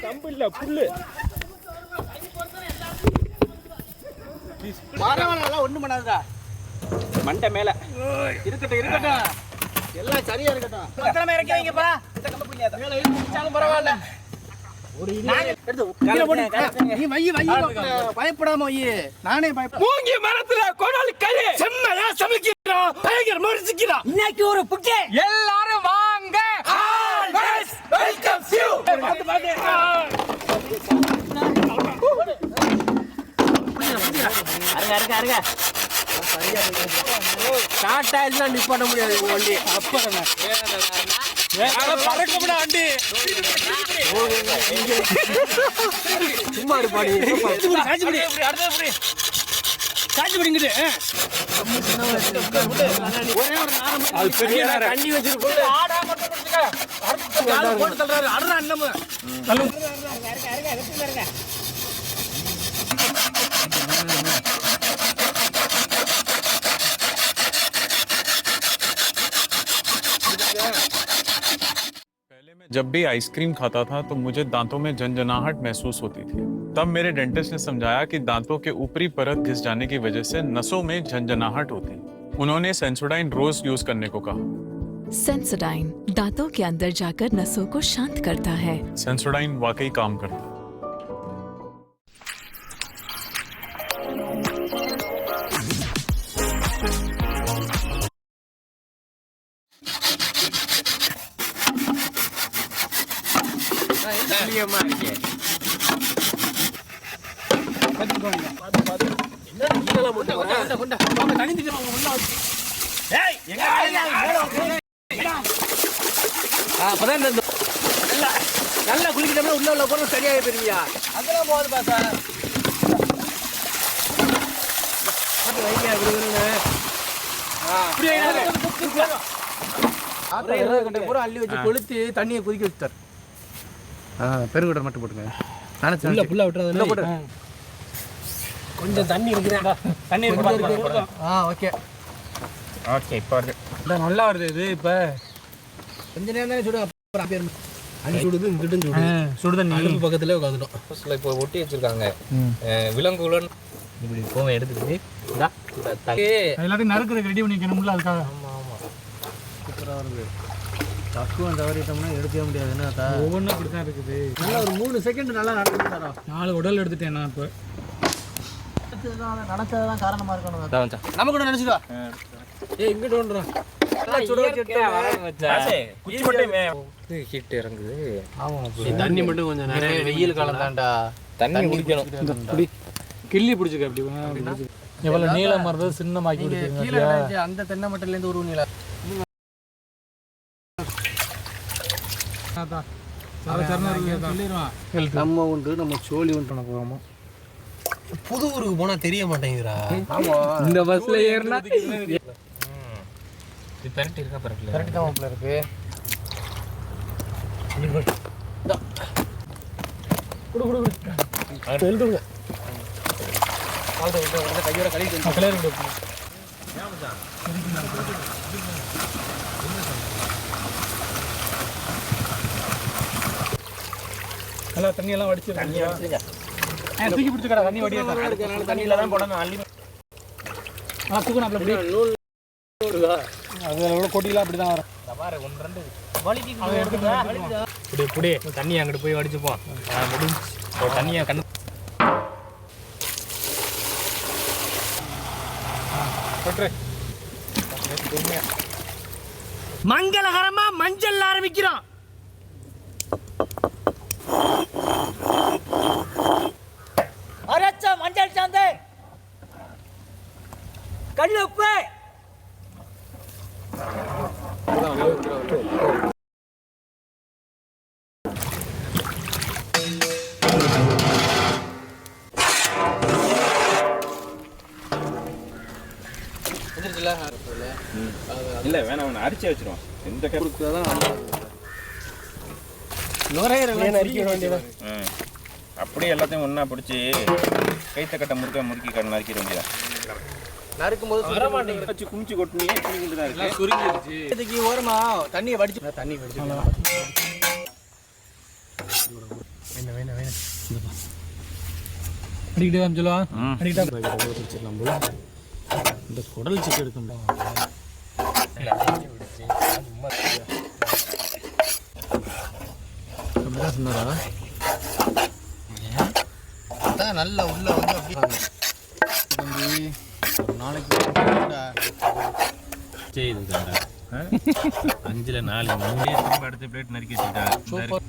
கம்பு இல்ல புல்லு ஒண்ணும் பண்ணாதா மண்டை மேல இருக்கட்டும் எல்லாம் சரியா இருக்கட்டும். பத்திரமா இறக்கிங்கப்பா. இந்த கம்பு புடிக்காத. மேல இழுச்சாலும் பரவாயில்ல. ஒரு இது நீ வை பயப்படாம வை. நானே பயப்பட. மூங்கி மரத்துல கோடாலி கறி செம்மையா சமைக்கிறோம். டைகர் மரிச்சிக்கிறோம். இன்னைக்கு ஒரு புக்கே. எல்லாரும் வாங்க. Always welcome you. பாத்து அருங்க ஸ்டார்ட் ஆயிடுச்சுனா நிப்பாட்ட முடியாது வண்டி. அப்பறமா பறக்கமுடா வண்டி. சும்மா இருப்பாடி. காட்சி பிடிங்குது. ஒரே ஒரு நேரம் அது பெரிய நேரம். தண்ணி வச்சிருக்கோம். ஆடா மட்டும் பிடிச்சுக்க. அடுத்து போட்டு தள்ளுறாரு. அடுறா அண்ணம். இருங்க. पहले मैं जब भी आइसक्रीम खाता था तो मुझे दांतों में झंझनाहट महसूस होती थी। तब मेरे डेंटिस्ट ने समझाया कि दांतों के ऊपरी परत घिस जाने की वजह से नसों में झंझनाहट होती। उन्होंने सेंसोडाइन रोज यूज करने को कहा। सेंसोडाइन दांतों के अंदर जाकर नसों को शांत करता है। सेंसोडाइन वाकई काम करता है। நல்லா குளிக்கிட்டோம்னா உள்ள போறது சரியாகி போயிருவியா? அதெல்லாம் போகுது பாசா. பூரா அள்ளி வச்சு கொளுத்தி தண்ணியை கொதிக்க வச்சுட்டார். பெருங்குடர் மட்டும் போட்டுங்க. நானே புல்லா விட்டுறது. கொஞ்சம் தண்ணி இருக்குதா? தண்ணி இருக்கு. ஓகே ஓகே இப்போ வருது. நல்லா வருது இது. இப்போ கொஞ்ச நேரம் தானே சுடு. அப்புறம் பேர் அணி சுடுது. இங்கிட்டும் சுடு. சுடுதண்ணி அடுப்பு பக்கத்துல உட்காந்துட்டோம். இப்போ ஒட்டி வச்சிருக்காங்க விலங்குகளும். இப்படி போக எடுத்துக்கிட்டு எல்லாத்தையும் நறுக்கிறதுக்கு ரெடி பண்ணிக்கணும்ல. அதுக்காக. ஆமாம் சூப்பராக வருது. தக்குவம் தவறிட்டோம்னா எடுக்கவே முடியாது. என்ன ஒவ்வொன்றும் அப்படி தான் இருக்குது. நல்லா ஒரு 3 செகண்ட் நல்லா நடந்துட்டாரா? 4 உடல் எடுத்துட்டேன் நான். இப்போ நடத்ததான் காரணமா இருக்கணும். நம்ம கூட நினைச்சுடா. இங்கிட்ட ஒன்றும் ஹீட் இறங்குது. தண்ணி மட்டும் கொஞ்சம் நிறைய. வெயில் காலம் தான்டா. தண்ணி குடிக்கணும். கிள்ளி பிடிச்சிக்க. அப்படி எவ்வளவு நீளம் மரது சின்னமாக்கி அந்த தென்னை மட்டையில இருந்து ஒரு நீளம். நம்ம உண்டு நம்ம சோழி உண்டு பண்ண போகாம புது ஊருக்கு போனா தெரிய மாட்டேங்குதுடா. இந்த பஸ்ல ஏறினா பெரட்டி இருக்கா? பெரட்டி தான் மாப்பிள்ள இருக்கு. எழுதுங்க. கையோட கழிவு நல்லா தண்ணியெல்லாம் வடிச்சிருக்கீங்க. தூக்கி பிடிச்சிக்கடா. தண்ணி வடியா தண்ணியில தான் போடணும். அள்ளி தூக்கணும். அதோட கொட்டிலாம் அப்படி தான் வரும். இப்படி தண்ணி அங்கிட்டு போய் வடிச்சுப்போம். முடிஞ்சு தண்ணியை கண்ணு மங்களகரமா மஞ்சள் ஆரம்பிக்கிறோம். அரைச்ச மஞ்சள் சாந்து கல்லுப்பு இல்ல வேணாம். அரிச்சு வச்சிருவோம். எந்த அப்படியே எல்லாத்தையும் ஒண்ணா பிடிச்சி கைத்த கட்ட முறுக்கி நறுக்கிட வேண்டியதான். நறுக்கும்போது வர மாட்டேங்குது. வச்சு குமிச்சு கொட்டினே குளிக்கிட்டு தான் இருக்கு. சுருங்கிடுச்சு. இதுக்கு ஓரமா தண்ணியை வடிச்சு அடிக்கிட்டே சொல்லுவா அடிக்கிட்டா வச்சிடலாம் போல. இந்த குடல் சிக்கன் எடுக்க முடியும். அப்படிதான் சொன்னாரா? அதான் நல்லா உள்ள வந்து அப்படியே ஒரு நாளைக்கு செய்யுதுக்காரா 5ல் 4 மூணே திரும்ப அடுத்த பிளேட் நறுக்கி வச்சுட்டாங்க.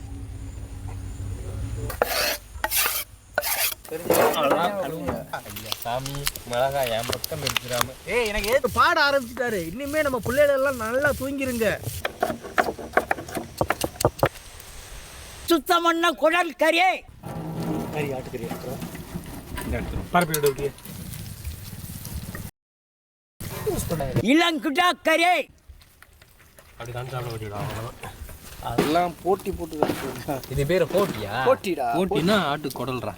சாமி மிளகா என் பக்கம் எடுத்துடாம எனக்கு ஏது பாட ஆரம்பிச்சுட்டாரு. இனிமே நம்ம பிள்ளைகள் எல்லாம் நல்லா தூங்கிருங்க. சுத்தம் பண்ண குடல் கறி கறி ஆட்டுக்கறி பரப்பி இளங்குடா கறி அப்படிதான் சாப்பிட வச்சுடுவாங்க. அதெல்லாம் போட்டி போட்டு இது பேர் போட்டியா? போட்டிடா. போட்டினா ஆட்டு குடல்றா.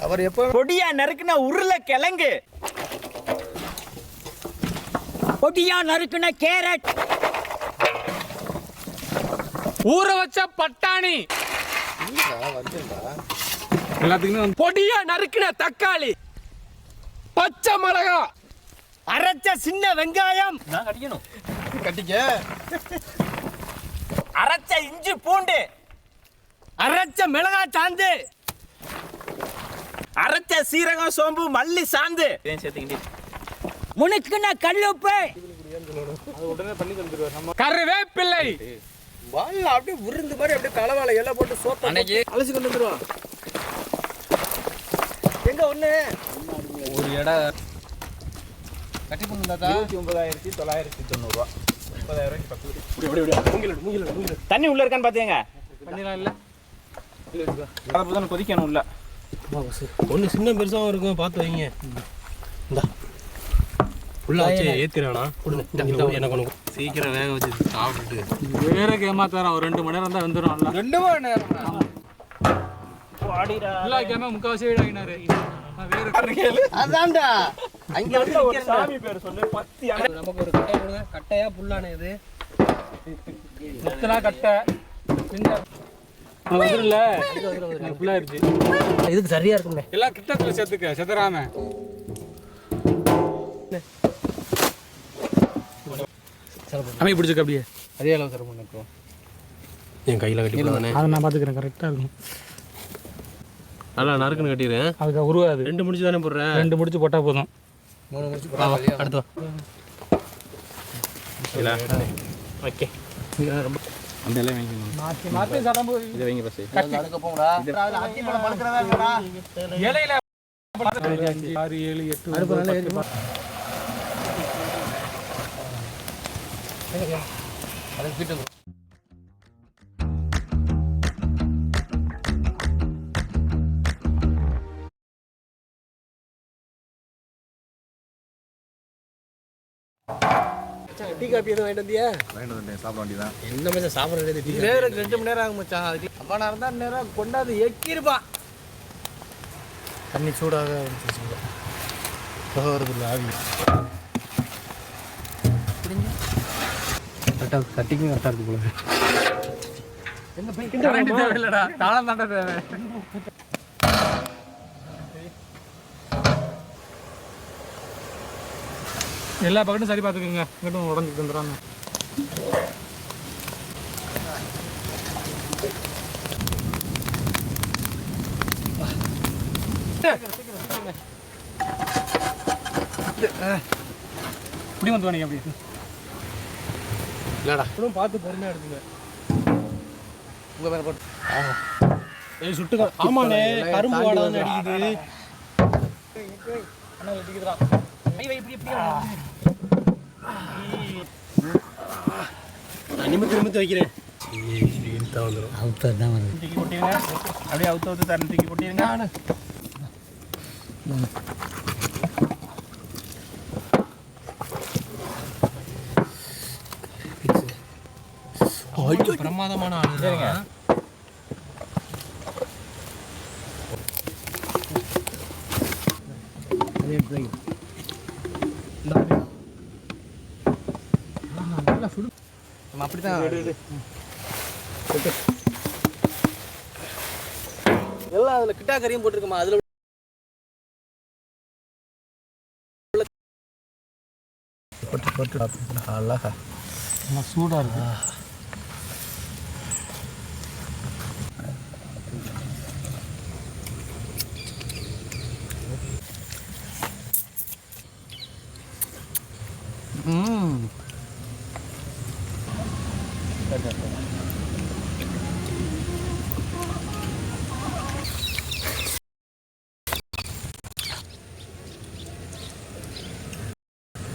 அவர் எப்போ பொடியா நறுக்குன உருளை கிழங்கு, பொடியா நறுக்குன கேரட், ஊற வச்ச பட்டாணி, எல்லாத்துக்குமே பொடியா நறுக்குன தக்காளி, பச்சை மிளகா, அரைச்ச சின்ன வெங்காயம், நான் கடிக்கணும், கட்டிக்க, அரைச்ச இஞ்சி பூண்டு, அரைச்ச மிளகாய் சாந்து, அரைச்ச சீரகம் சோம்பு மல்லி சாந்து, முனுக்குன கல்லுப்பு, கருவேப்பிள்ளை, வால்ல அப்படியே உருந்து மாதிரி அப்படியே தலைவாழை எல்லாம் போட்டு சோத்த அலசி கொண்டு வந்துருவான். எங்க ஒண்ணு ஒரு இடம் கட்டி பண்ணுதாத்தா 29,990 ரூபா. 30,000 ரூபாய்க்கு 10. தண்ணி உள்ள இருக்கான்னு பாத்தீங்க. பண்ணிடலாம் இல்ல அப்பதான் கொதிக்கணும் உள்ள. ஒன்று சின்ன பெருசாகவும் இருக்கும், பார்த்து வைங்க. இந்தா உள்ள வச்சு ஏற்றிடானா எனக்கு ஒன்று சீக்கிரம் வேக வச்சு சாப்பிட்டுட்டு வேற ஏமாத்தாரா. ஒரு 2 மணி நேரம் தான் வந்துடும். 2 மணி நேரம் முக்காவாசி வீடு ஆகினாரு. அதான்டா அங்க வந்து ஒரு சாமி பேர் சொல்லு. நமக்கு ஒரு கட்டையை கொடுங்க. கட்டையா புல்லானே இது முத்தனா கட்டை வந்துருல ஃபுல்லாயிருச்சு. இதுக்கு சரியா இருக்கும்ல. எல்லாம் கிட்டத்துல சேர்த்துக்க செதறாம. அமை பிடிச்சிக்க அப்படியே அதே அளவு சார் பண்ணு. என் கையில் கட்டி போடுவானே, அதை நான் பார்த்துக்கிறேன். கரெக்டாக இருக்கும். நல்லா நறுக்குன்னு கட்டிடுறேன். அதுக்கு உருவாது. 2 முடிச்சு தானே போடுறேன். 2 முடிச்சு போட்டால் போதும். 3 முடிச்சு போட்டா அடுத்து ஓகே. அந்த எல்லாம் வாங்கிக்கணும். மாற்றி சடம்பு இதை வைங்க பஸ். இலையில 6, 7, 8 டீ காப்பி எதுவும் வாங்கிட்டு வந்தியா? சாப்பிட வேண்டியதான். என்ன மச்சான் சாப்பிட்றது? டீ வேற 2 மணி நேரம் ஆகும் மச்சான். அம்மா நேரம் தான் நேரம் கொண்டாந்து எக்கிருப்பான். தண்ணி சூடாக வருது இல்லை ஆவி. கரெக்டாக கட்டிக்கும் கரெக்டாக இருக்கு போல. இல்லடா தாளம் தாண்டா தேவை. எல்லா பக்கட்டும் சரி பார்த்துக்குங்க. இங்கிட்டும் உடஞ்சிட்டு வந்துடுறாங்க. இப்படி வந்து வாங்க அப்படி இல்லடா இப்படும் பார்த்து பொறுமையாக எடுத்துங்க. உங்கள் மேலே போட்டு ஏய் சுட்டுக்க. ஆமாண்ணே, கரும்பு வாடை வந்து அடிக்குது. அண்ணா வெட்டிக்குதுறான். நிமித்து நிமித்து வைக்கிறேன். வந்துடும் தூக்கி கொட்டிருங்க. அப்படியே அவுத்து தரணும். தூக்கி கொட்டிருங்க. பிரமாதமான ஆளுங்க. நம்ம அப்படித்தான் எல்லாம் அதில் கிட்டா கறியும் போட்டிருக்கோமா அதில் அழகா சூடாக இருக்கு.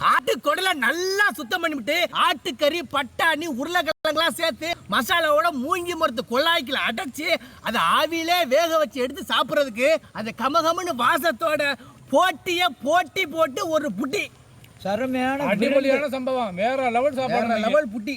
ஆட்டுக்கொடலை நல்லா சுத்தம் பண்ணிவிட்டு ஆட்டுக்கறி பட்டாணி உருளைக்கிழங்கெல்லாம் சேர்த்து மசாலாவோட மூங்கி மரத்து கொள்ளாய்க்குல அடைச்சி அதை ஆவியிலே வேக வச்சு எடுத்து சாப்பிட்றதுக்கு அந்த கமகமன்னு வாசத்தோட போட்டி போட்டு ஒரு புட்டி சரமையான அடிப்பொலியான சம்பவம். வேற லெவல் சாப்பாடு, லெவல் புட்டி.